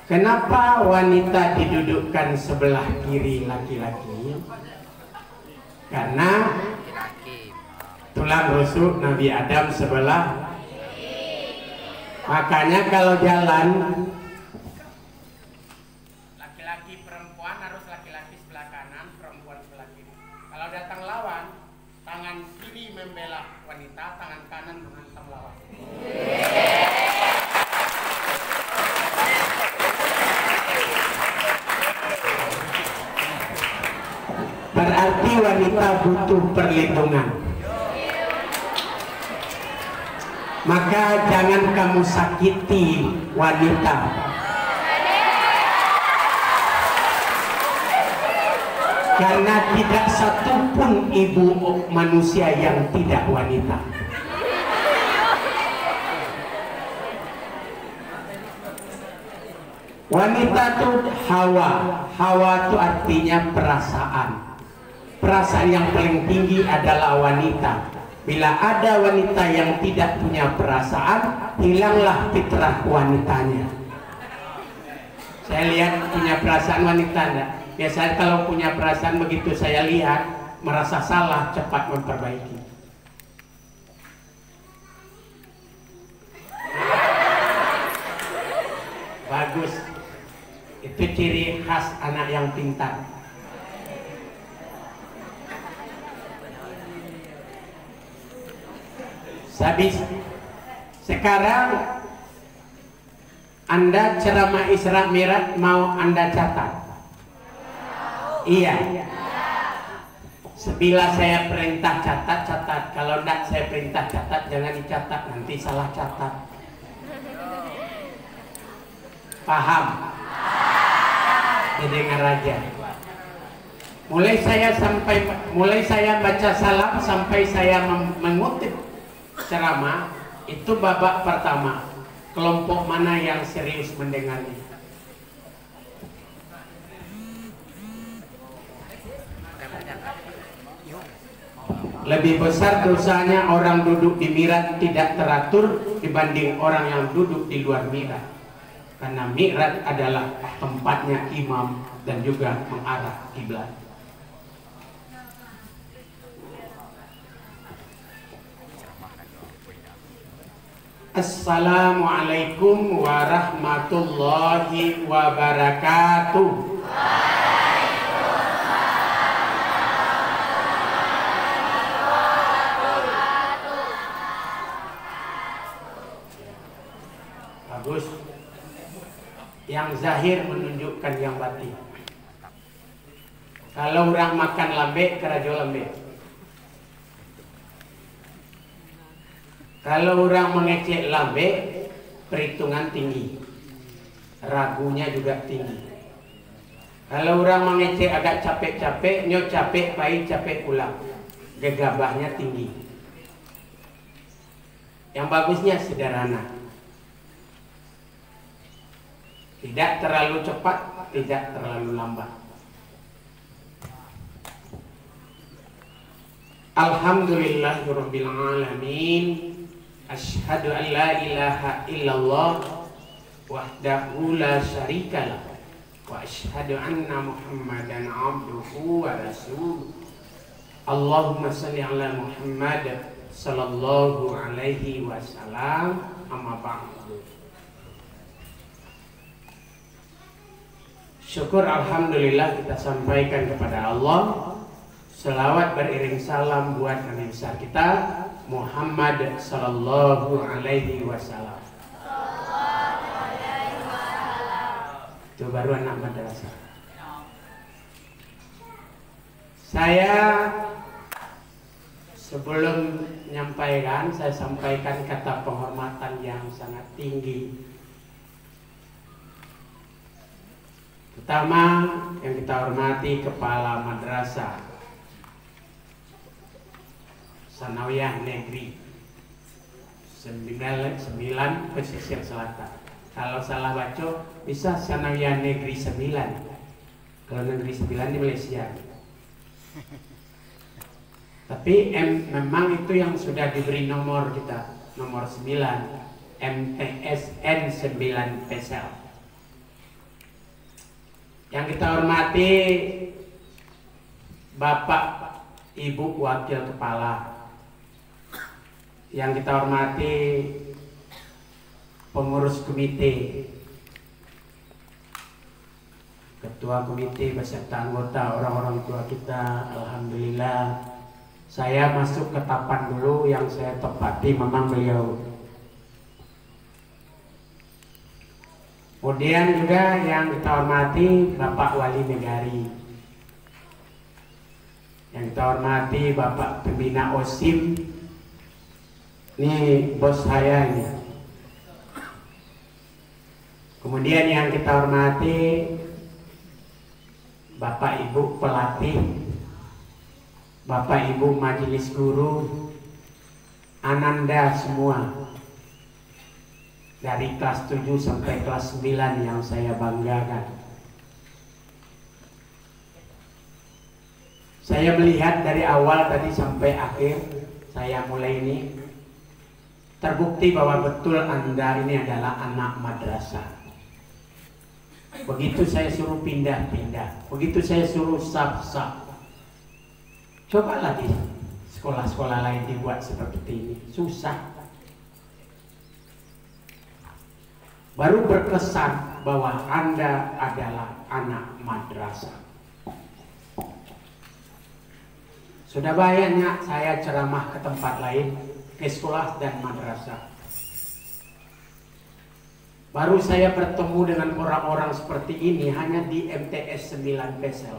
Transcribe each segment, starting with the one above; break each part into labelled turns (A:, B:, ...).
A: Kenapa wanita didudukkan sebelah kiri laki-laki? Karena tulang rusuk Nabi Adam sebelah. Makanya kalau jalan laki-laki perempuan harus laki-laki sebelah kanan, perempuan sebelah kiri. Kalau datang lawan, tangan kiri membela wanita, tangan kanan menghantam lawan. Berarti wanita butuh perlindungan. Maka jangan kamu sakiti wanita. Karena tidak satupun ibu manusia yang tidak wanita. Wanita itu hawa. Hawa itu artinya perasaan. Perasaan yang paling tinggi adalah wanita. Bila ada wanita yang tidak punya perasaan, hilanglah fitrah wanitanya. Saya lihat punya perasaan wanita enggak? Biasanya kalau punya perasaan begitu saya lihat, merasa salah, cepat memperbaiki. Bagus. Itu ciri khas anak yang pintar. Habis sekarang Anda ceramah Isra Mi'raj mau Anda catat? Iya. Sebila saya perintah catat, catat. Kalau tidak saya perintah catat, jangan dicatat, nanti salah catat. Paham? Didengar aja. Mulai saya baca salam sampai saya mengutip ceramah, itu babak pertama. Kelompok mana yang serius mendengarnya? Lebih besar dosanya orang duduk di mi'raj tidak teratur dibanding orang yang duduk di luar mi'raj. Karena mi'raj adalah tempatnya imam dan juga mengarah kiblat. Assalamualaikum warahmatullahi wabarakatuh. Bagus. Yang zahir menunjukkan yang batin. Kalau orang makan lambe, kerajo lambe. Kalau orang mengecek lambe, perhitungan tinggi, ragunya juga tinggi. Kalau orang mengecek agak capek-capek, nyo capek, pahit capek pulang, gegabahnya tinggi. Yang bagusnya sederhana, tidak terlalu cepat, tidak terlalu lambat. Alhamdulillahirabbil alamin. Asyhadu an la ilaha illallah wahdahu la syarikalah wa asyhadu anna Muhammadan abduhu wa rasuluh. Allahumma shalli ala Muhammad sallallahu alaihi wasallam. Amma ba'du. Syukur alhamdulillah kita sampaikan kepada Allah. Selawat beriring salam buat Nabi besar kita Muhammad sallallahu alaihi wasallam. Itu baru anak madrasah. Saya sebelum menyampaikan, saya sampaikan kata penghormatan yang sangat tinggi. Pertama yang kita hormati Kepala Madrasah Sanawiyah Negeri 9 Pesisir Selatan. Kalau salah baca bisa Sanawiyah Negeri 9. Kalau Negeri 9 di Malaysia. Tapi memang itu yang sudah diberi nomor kita, nomor 9, MTSN 9 Pesel. Yang kita hormati Bapak Ibu Wakil Kepala, yang kita hormati pengurus komite, ketua komite beserta anggota, orang-orang tua kita. Alhamdulillah saya masuk ke tapan dulu, yang saya tepati memang beliau. Kemudian juga yang kita hormati Bapak Wali Negari, yang kita hormati Bapak Pembina OSIM, ini bos saya ini. Kemudian yang kita hormati Bapak Ibu pelatih, Bapak Ibu majelis guru, ananda semua dari kelas 7 sampai kelas 9 yang saya banggakan. Saya melihat dari awal tadi sampai akhir saya mulai ini, terbukti bahwa betul Anda ini adalah anak madrasah. Begitu saya suruh pindah-pindah, begitu saya suruh sab-sab, coba lagi sekolah-sekolah lain dibuat seperti ini, susah. Baru berkesan bahwa Anda adalah anak madrasah. Sudah banyak saya ceramah ke tempat lain, ke sekolah dan madrasah. Baru saya bertemu dengan orang-orang seperti ini hanya di MTS 9 Pesel.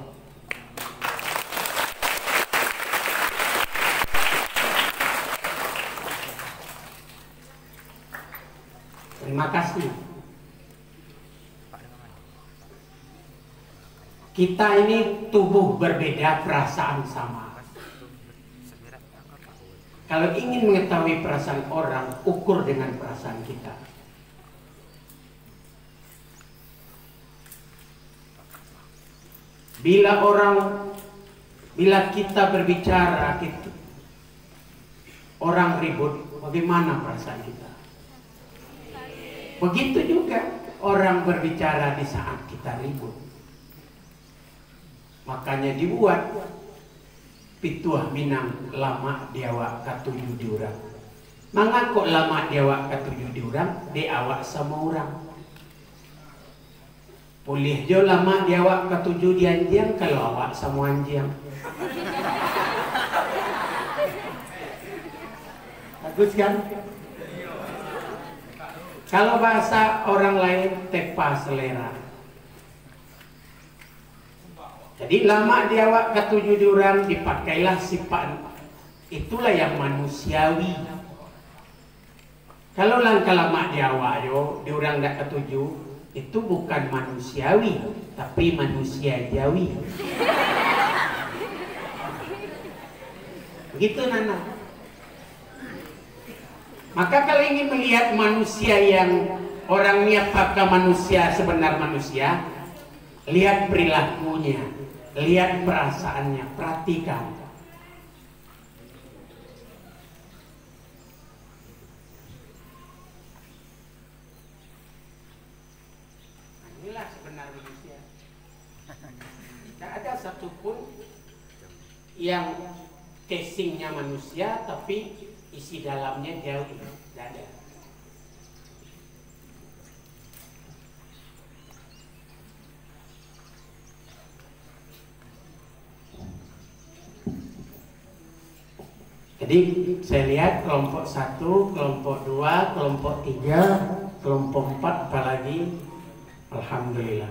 A: Terima kasih. Kita ini tubuh berbeda, perasaan sama. Kalau ingin mengetahui perasaan orang, ukur dengan perasaan kita. Bila kita berbicara, orang ribut, bagaimana perasaan kita? Begitu juga orang berbicara di saat kita ribut. Makanya dibuat Pituah Minang lama diawak katuju diurang. Mangga kok lama diawak katuju diurang, diawak sama orang. Boleh jo lama diawak katuju dianjiang kalau awak sama anjiang. Bagus kan? Kalau bahasa orang lain tepa selera. Jadi lama diawak ketujuh diorang, dipakailah sifat. Itulah yang manusiawi. Kalau langkah lama diawak yo, diorang dak ketujuh, itu bukan manusiawi, tapi manusia jawi. Begitu Nana. Maka kalau ingin melihat manusia yang orangnya apakah manusia sebenar manusia, lihat perilakunya, lihat perasaannya, perhatikan. Inilah sebenar manusia. Tidak ada satupun yang casingnya manusia tapi isi dalamnya jauh. Tidak ada. Jadi saya lihat kelompok 1, kelompok 2, kelompok 3, kelompok 4 apalagi. Alhamdulillah.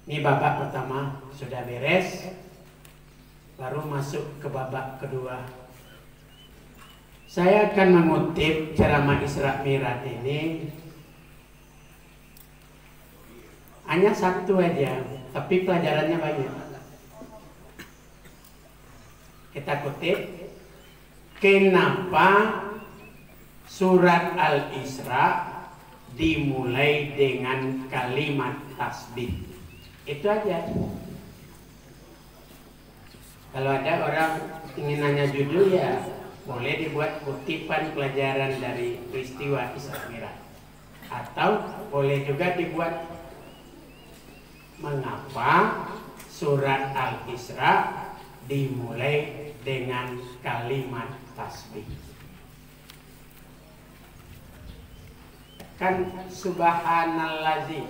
A: Ini babak pertama sudah beres. Baru masuk ke babak kedua. Saya akan mengutip ceramah Isra Mi'raj ini hanya satu aja, tapi pelajarannya banyak. Kita kutip, kenapa surat Al-Isra dimulai dengan kalimat tasbih? Itu aja. Kalau ada orang ingin nanya judul ya boleh dibuat kutipan pelajaran dari peristiwa Isra Mi'raj, atau boleh juga dibuat mengapa surat Al-Isra dimulai dengan kalimat tasbih. Kan subhanallazi,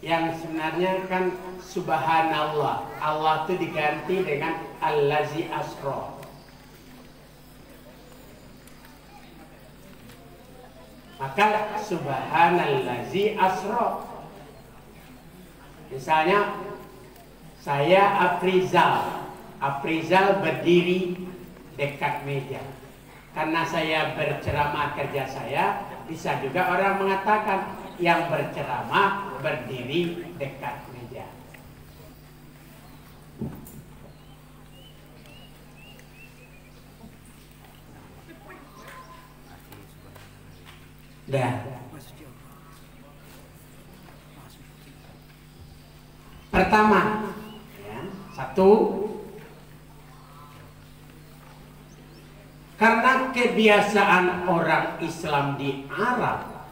A: yang sebenarnya kan subhanallah, Allah itu diganti dengan allazi asra. Maka subhanallazi asra. Misalnya saya Afrizal berdiri dekat meja. Karena saya berceramah kerja saya, bisa juga orang mengatakan yang berceramah berdiri dekat meja. Dah. Pertama, ya, satu, karena kebiasaan orang Islam di Arab,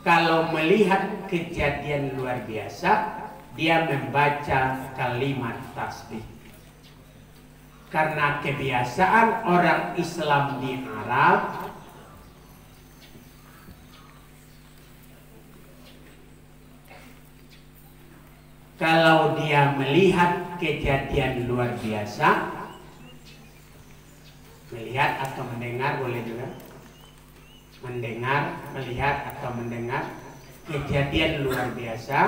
A: kalau melihat kejadian luar biasa, dia membaca kalimat tasbih. Karena kebiasaan orang Islam di Arab, kalau dia melihat kejadian luar biasa, melihat atau mendengar boleh juga, mendengar, melihat atau mendengar kejadian luar biasa,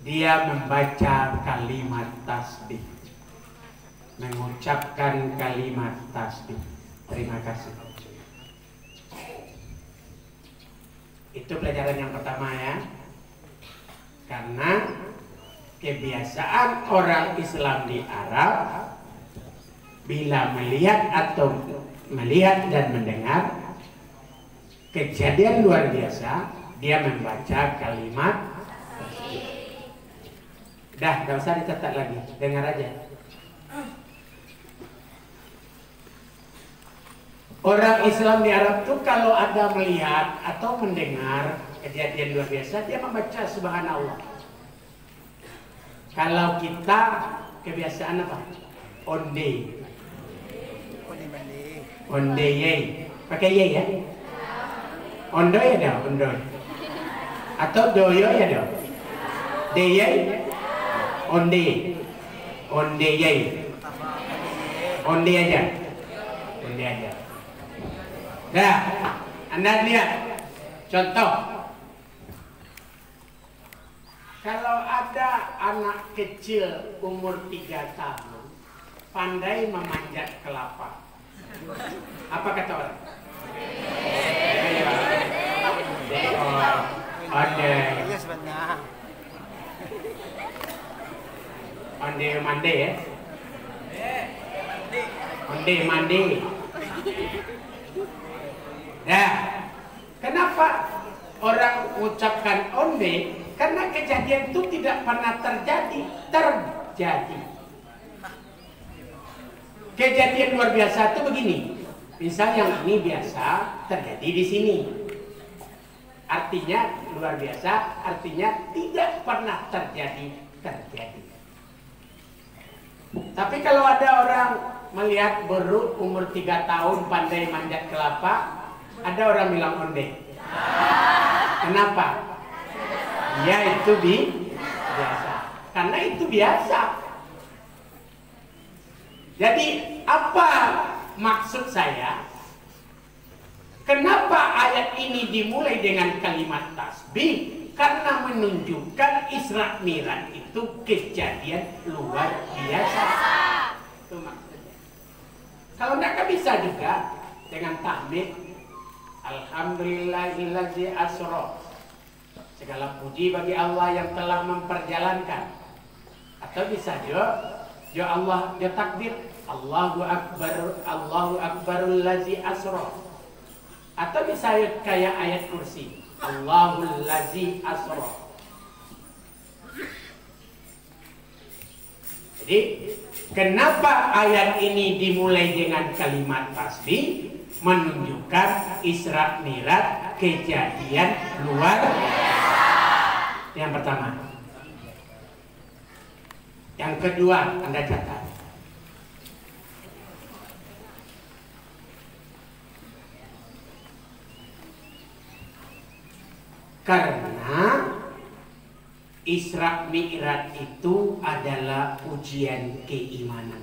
A: dia membaca kalimat tasbih, mengucapkan kalimat tasbih. Terima kasih. Itu pelajaran yang pertama ya. Karena kebiasaan orang Islam di Arab, bila melihat dan mendengar kejadian luar biasa, dia membaca kalimat tasbih. Dah, gak usah dicatat lagi, dengar aja. Orang Islam di Arab tuh kalau ada melihat atau mendengar kejadian luar biasa, dia membaca subhanallah. Kalau kita kebiasaan apa? Onde. Onde ye. Pakai ye ya? Ondo ya dah, ondo. Atau doyo ya dah. Deye. Onde. Onde ye. Onde aja. Onde aja. Dah, Anda lihat contoh. Kalau ada anak kecil umur 3 tahun pandai memanjat kelapa, apa kata orang? Onde mande ya? Onde mande. Nah, kenapa orang mengucapkan onde? Karena kejadian itu tidak pernah terjadi. Kejadian luar biasa itu begini. Misal yang ini biasa terjadi di sini. Artinya luar biasa, artinya tidak pernah terjadi. Tapi kalau ada orang melihat baru umur 3 tahun pandai manjat kelapa, ada orang bilang onde. Kenapa? Ya itu biasa. Karena itu biasa. Jadi apa maksud saya? Kenapa ayat ini dimulai dengan kalimat tasbih? Karena menunjukkan Isra Mi'raj itu kejadian luar biasa. Itu maksudnya. Kalau enggak bisa juga dengan tahmid Alhamdulillahillazi asra. Segala puji bagi Allah yang telah memperjalankan. Atau bisa juga Allah, ya takbir Allahu Akbarul lazi asra. Atau bisa kayak ayat kursi Allahul lazi asra. Jadi kenapa ayat ini dimulai dengan kalimat tasbih? Menunjukkan Isra Mi'raj kejadian luar biasa. Yang pertama. Yang kedua, Anda catat. Karena Isra Mi'raj itu adalah ujian keimanan.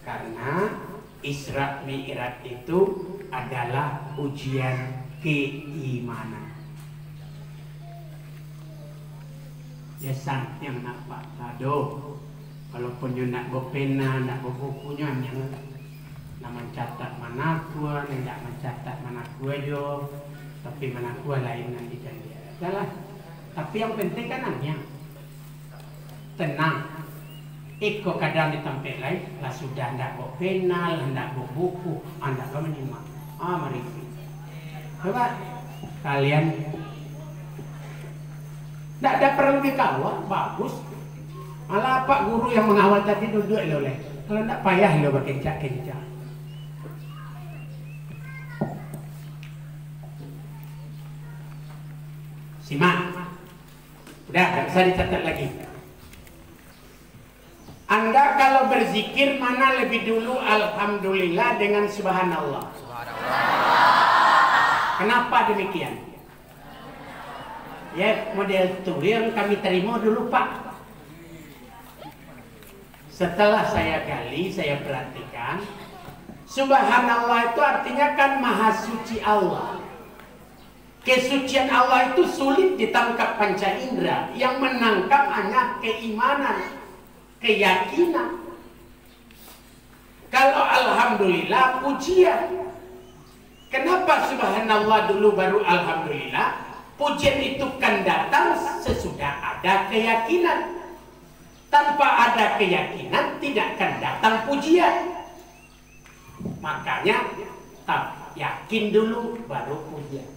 A: Karena Isra Mi'raj itu adalah ujian keimanan. Ya yang nak pak tado, walaupun you nak bopena, nak bukunya yang nak mencatat mana gua, tidak mencatat mana gua jo, tapi mana gua lain nanti kan dia. Adalah. Tapi yang penting kan hanya tenang. Iko kadang ditampil lain, lah sudah ndak bopena, ndak buku, anda kau menyimak. Mari. Coba kalian. Tidak ada perlu dikawal, bagus. Malah Pak Guru yang mengawal tadi duduk oleh. Kalau tidak payah lo berkencang-kencang. Simak. Udah, tidak usah dicatat lagi. Anda kalau berzikir mana lebih dulu Alhamdulillah dengan Subhanallah? Kenapa demikian? Ya, model itu yang kami terima dulu Pak. Setelah saya gali, saya perhatikan, Subhanallah itu artinya kan Maha Suci Allah. Kesucian Allah itu sulit ditangkap panca indera. Yang menangkap hanya keimanan, keyakinan. Kalau Alhamdulillah pujian. Kenapa Subhanallah dulu baru Alhamdulillah? Pujian itu kan datang sesudah ada keyakinan. Tanpa ada keyakinan tidak akan datang pujian. Makanya yakin dulu baru pujian.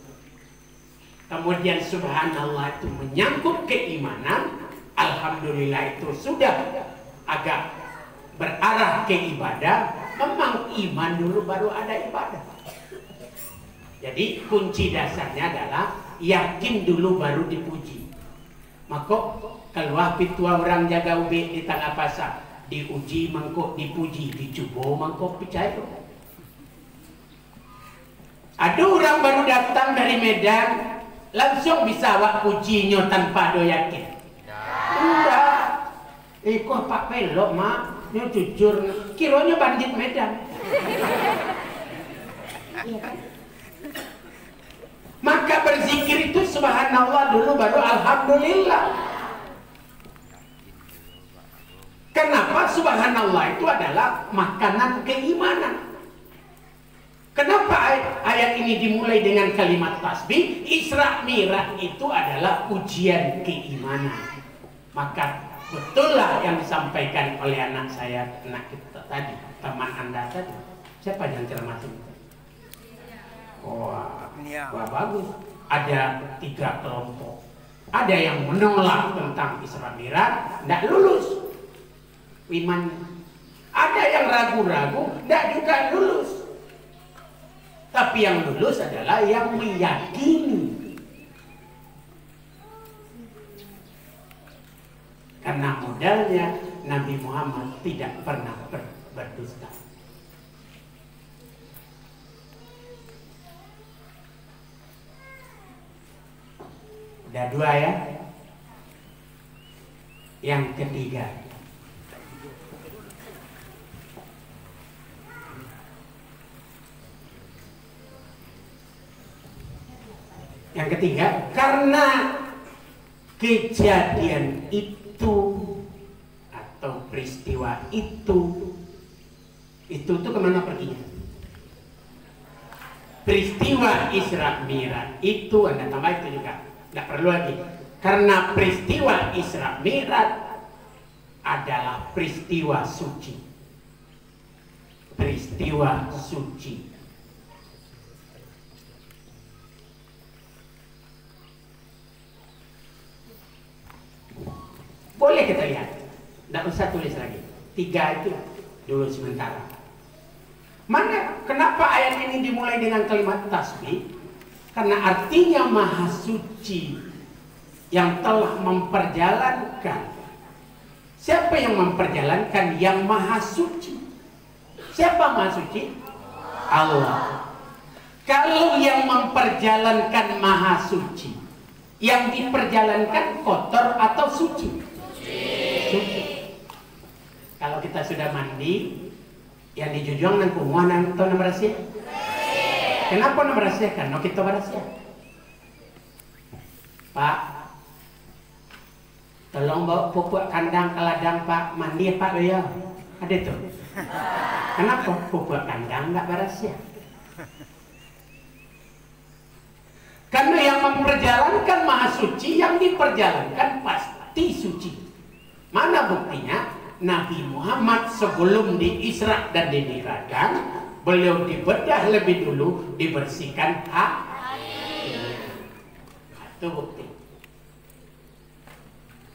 A: Kemudian Subhanallah itu menyangkut keimanan. Alhamdulillah itu sudah agak berarah ke ibadah. Memang iman dulu baru ada ibadah. Jadi kunci dasarnya adalah yakin dulu baru dipuji. Maka keluar pitua orang jaga ubi di tengah pasar, diuji mangkok dipuji, dicoba mangkok percaya. Ada orang baru datang dari Medan, langsung bisa awak pujinya tanpa do yakin. Enggak. Kok Pak Pelok mak, dia jujur, kiranya bandit Medan. Iya kan? Maka berzikir itu Subhanallah dulu baru Alhamdulillah. Kenapa Subhanallah itu adalah makanan keimanan? Kenapa ayat ini dimulai dengan kalimat tasbih? Isra Mi'raj itu adalah ujian keimanan. Maka betullah yang disampaikan oleh anak saya, anak kita tadi, teman Anda tadi. Siapa yang cermatin? Wah, bagus. Ada 3 kelompok. Ada yang menolak tentang Isra Mi'raj, tidak lulus iman. Ada yang ragu-ragu, tidak juga lulus. Tapi yang lulus adalah yang meyakini. Karena modalnya Nabi Muhammad tidak pernah berdusta. Udah 2 ya. Yang ketiga, karena kejadian itu atau peristiwa itu kemana perginya? Peristiwa Isra Mi'raj itu, Anda tambah itu juga. Tidak perlu lagi. Karena peristiwa Isra Mi'raj adalah peristiwa suci. Peristiwa suci. Boleh kita lihat. Tidak usah tulis lagi. 3 itu dulu sementara. Mana? Kenapa ayat ini dimulai dengan kalimat tasbih? Karena artinya maha suci yang telah memperjalankan. Siapa yang memperjalankan? Yang maha suci. Siapa maha suci? Allah. Kalau yang memperjalankan maha suci, yang diperjalankan kotor atau suci? Suci. Kalau kita sudah mandi, yang dijujung dan kumuan atau nama rahasia? Kenapa nama rahasia? Karena kita rahasia. Pak, tolong bawa pupuk kandang ke ladang Pak, mandi ya Pak ya. Ada tuh. Kenapa pupuk kandang nggak rahasia? Karena yang memperjalankan maha suci, yang diperjalankan pasti suci. Mana buktinya? Nabi Muhammad sebelum diisra dan dimi'rajkan, beliau dibedah lebih dulu, dibersihkan hati. Itu bukti.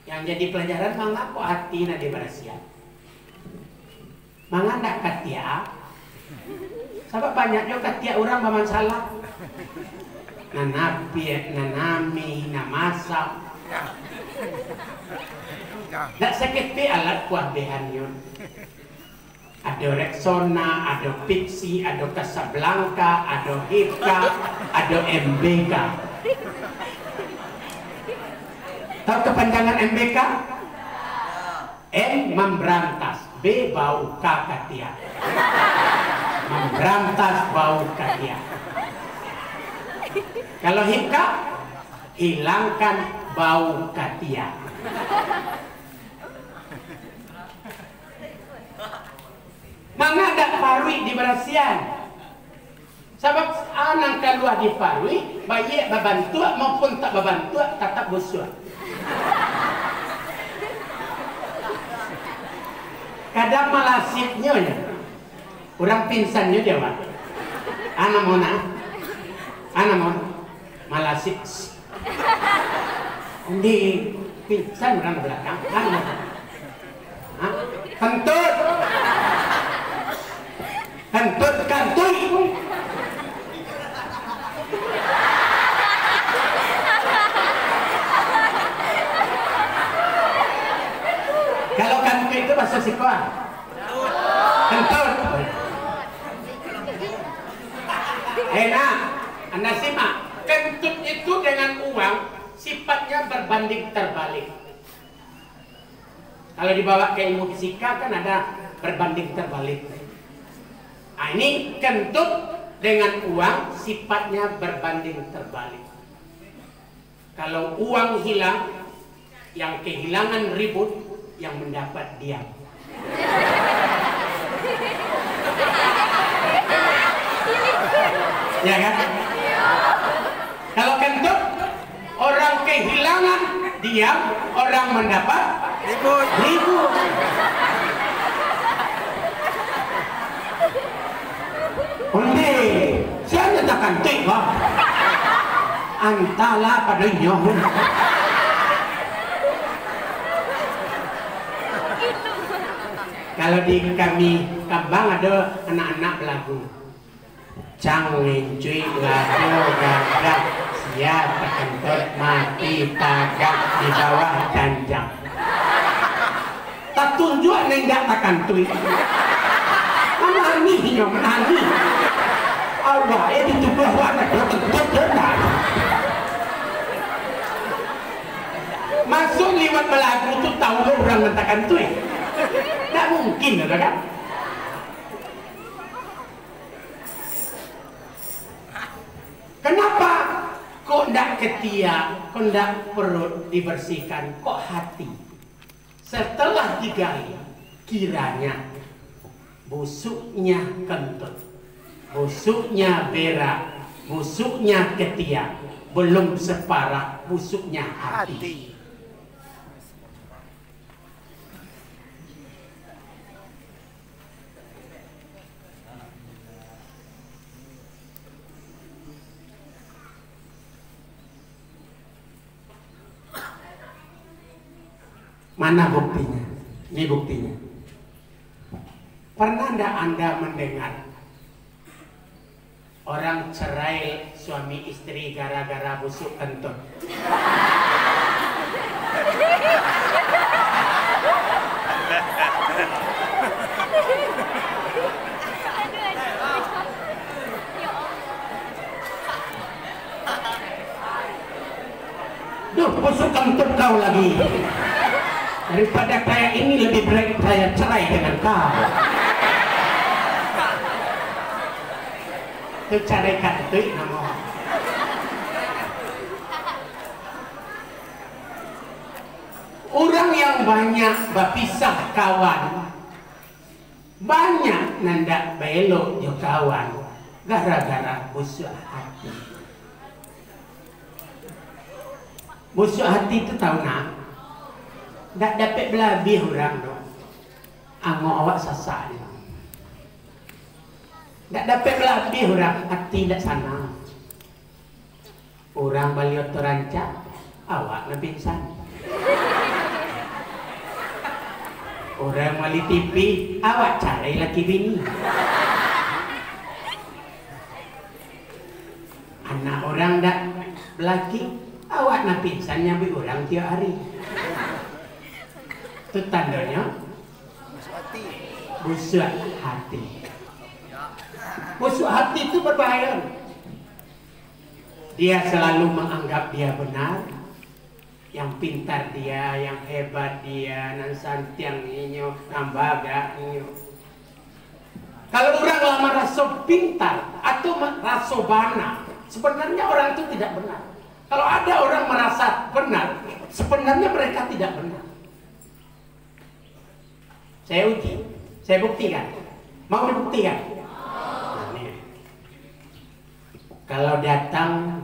A: Yang jadi pelajaran mangga kok hati na dibersihkan. Mangga ndak katia. Sebab banyak juga katia orang baman salah. Nanapi, nanami, namasam. Nggak sakit pe alat kuah behan yun. Ada Rexona, ada Pixi, ada Casablanca, ada Hika, ada MBK. Tahu kepanjangan MBK? M memberantas, B bau katia. Memberantas bau katia. Kalau Hika, hilangkan bau katia. Mangga ada parui di berasian. Sebab anak keluar di parui, bayi babantu maupun tak babantu tetap busuk. Kadang malasipnya ya. Orang pinsannya dia Pak. Anak mona. Anak mona. Malasip. Di pingsan orang belakang. Kentut. Kentut kantui. Kalau kantui itu bahasa sikuan. Kentut. Enak. Anda simak. Kentut itu dengan uang sifatnya berbanding terbalik. Kalau dibawa ke ilmu fisika kan ada berbanding terbalik. Nah, ini kentut dengan uang sifatnya berbanding terbalik. Kalau uang hilang, yang kehilangan ribut, yang mendapat diam. Ya kan? Kalau kentut, orang kehilangan diam, orang mendapat ribut. Onde, siapa tak kentut kok? Antala pada nyohun. Kalau di kami Kambang ada anak-anak lagu. Cangin cuy lagu gagak siap kentut mati tagak di bawah danjang. Tak tunjuk nenggak takkan tuh. Menani hingga menani. Allah ini tubuh warna kentut dengar. Masuk lewat belagu tuh tahu orang mentakan tuh. Tak mungkin kan? Kenapa kok ndak ketiak, kok ndak perut dibersihkan, kok hati? Setelah digali, kiranya busuknya kentut, busuknya berak, busuknya ketiak belum separah busuknya hati. Mana buktinya? Ini buktinya. Pernah enggak Anda mendengar Orang cerai suami istri gara-gara busuk kentut. Duh, busuk kentut kau lagi. Daripada kayak ini lebih baik saya cerai dengan kau. Itu cari kantui nama. Orang yang banyak berpisah kawan, banyak nanda belok jo kawan, gara-gara busuk hati. Busuk hati itu tahu nak? Tak dapat belabih orang dong. Angok awak sasaknya. Tak dapat belabih orang, hati tak sana. Orang baliot terancak, awak nak pingsan. Orang wali TV, awak cari laki bini. Anak orang tak belaki, awak nak pingsan nyambi orang tiap hari. Itu tandanya busuk hati. Busuk hati itu berbahaya. Dia selalu menganggap dia benar, yang pintar dia, yang hebat dia, nan santiang inyo, nambaga inyo. Kalau orang lama rasa pintar atau rasa bana, sebenarnya orang itu tidak benar. Kalau ada orang merasa benar, sebenarnya mereka tidak benar. Saya uji, saya buktikan. Mau dibuktikan? Kalau datang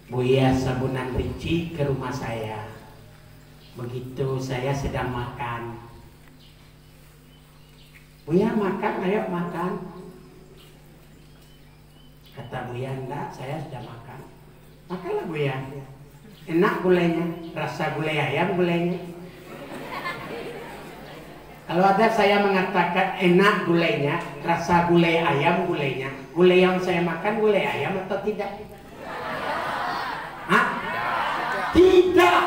A: Buya Sabunan Ricci ke rumah saya, begitu saya sedang makan, Buya makan, ayo makan. Kata Buya, enggak, saya sudah makan. Makanlah Buya. Enak gulainya, rasa gulai ayam gulainya. Kalau ada saya mengatakan enak gulainya, rasa gulai ayam gulainya, gulai yang saya makan gulai ayam atau tidak? Hah? Tidak.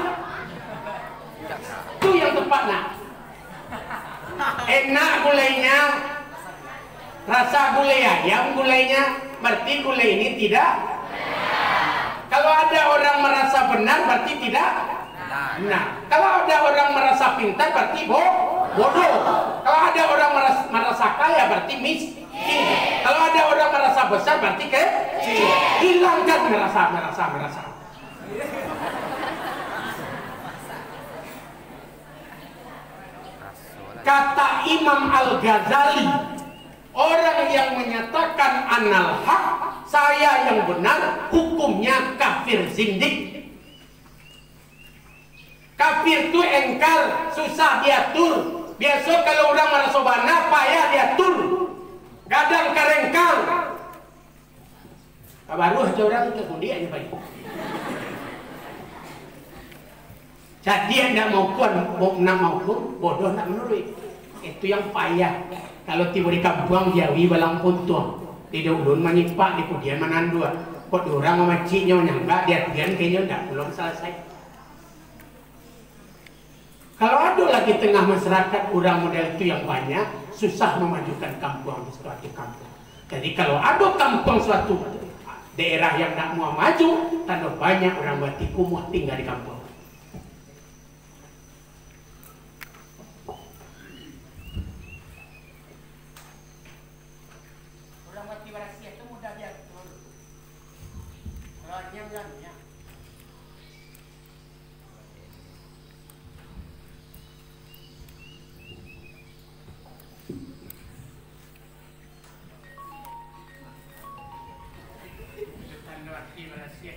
A: Itu yang tepat nak. Enak gulainya, rasa gulai ayam gulainya, berarti gulai ini tidak. Kalau ada orang merasa benar, berarti tidak. Nah, kalau ada orang merasa pintar, berarti bodoh. Kalau ada orang merasa kaya, berarti miskin. Kalau ada orang merasa besar, berarti kecil. Hilangkan merasa. Kata Imam Al-Ghazali, orang yang menyatakan anal haq, saya yang benar, hukumnya kafir zindik. Kafir itu engkar, susah diatur. Biasa kalau orang merasa bana, payah diatur. Gadang karengkang. Baru aja orang ke kundi aja baik. Jadi anda mau bodoh nak menurut. Itu yang payah. Kalau tiba di kampung Jawi balang puntuh, di ulun menyipak di kudian manandua. Kok orang memaciknya nyangka dia kayaknya tidak belum selesai. Kalau ada lagi tengah masyarakat orang model itu yang banyak, susah memajukan kampung di suatu kampung. Jadi kalau ada kampung suatu daerah yang tak mau maju, tanda banyak orang Batiku mau tinggal di kampung. Orang Bati Barasia itu mudah diatur. Orangnya enggaknya. Tanda Bati Barasia